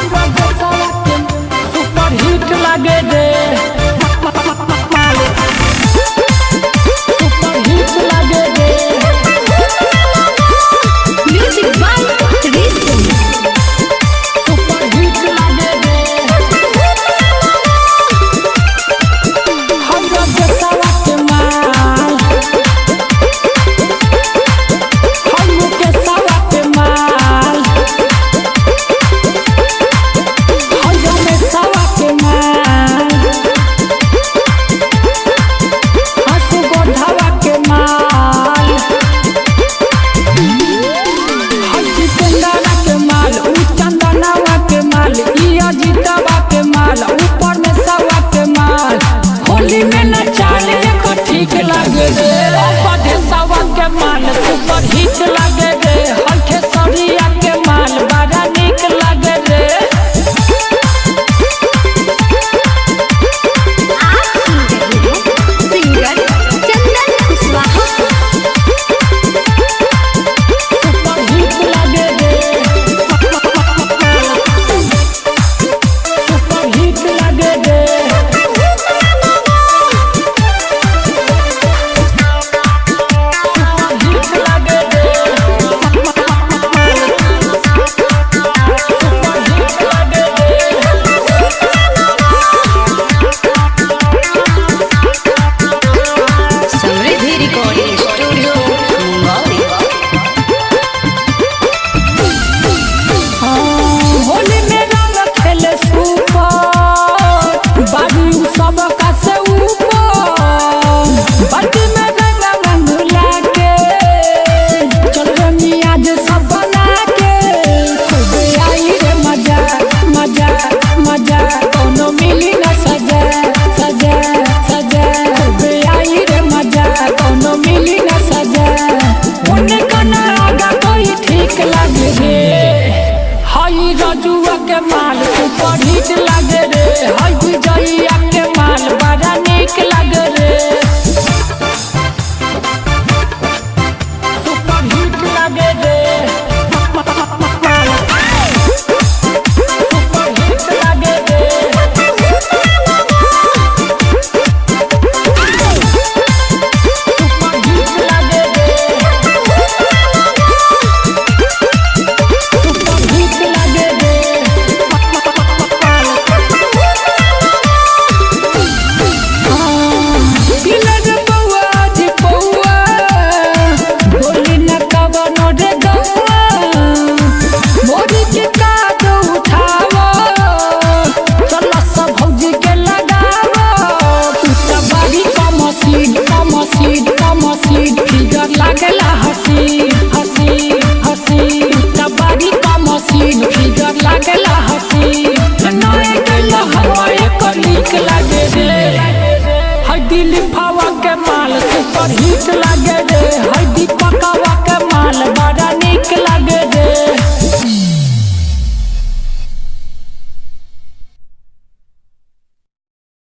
हमरा देशवा के सुपर हिट लागे रे सुपर हिट लागे रे म्यूजिक बाय रिस्म सुपर हिट लागे रे हमरा देशवा के माल हम के सवा के माल हम में सवा के माल हसु गोढ़ावा के माल हसी चंदना के माल उ चंदनावा के माल ई अजीतवा के माल ऊपर में सवा के माल होली में नचाले को ठीक लागे रे बड़े सवा के माल सुपर हिट लागे रे हल्के सरिया के माल बड़ा निक लागे रे आप सुन रहे हैं सिंगर चंदन कुशवाहा सुपर हिट लागे रे सुपर हिट लागे रे सुपर हिट लागे रे सुपर हिट लागे रे समृद्धि रिकॉर्डिंग स्टूडियो मुंबई होली में रंग खेले सुपर बारी सब का से ऊपर बाटी में रंग लाके चल रे मियाज सब बना के खूब आई रे मजा मजा मजा कोनो मिली ना सजा सजा सजा खूब आई रे मजा कोनो मिली ना सजा उन्हें कना आगा कोई ठीक लागे रे हई रजुआ के माल सुपर हिट लागे रे हई विजयिया के माल बड़ा निक लागे रे सुपर हिट लागे रे सुपर हिट लागे रे सुपर हिट लागे रे सुपर हिट लागे रे किलर बउआ जी बउआ बोली न कवनो रे गौआ मोरी के काज उठावो चलो सब भौजी के लगावो तू त बारी कमसीड फिगर लागला हसी हसी हसी तू त बारी कमसीड फिगर लागला हसी नए गल हवा एक नीक लागे रे हई दिल फावा के माल सुपर हिट लागे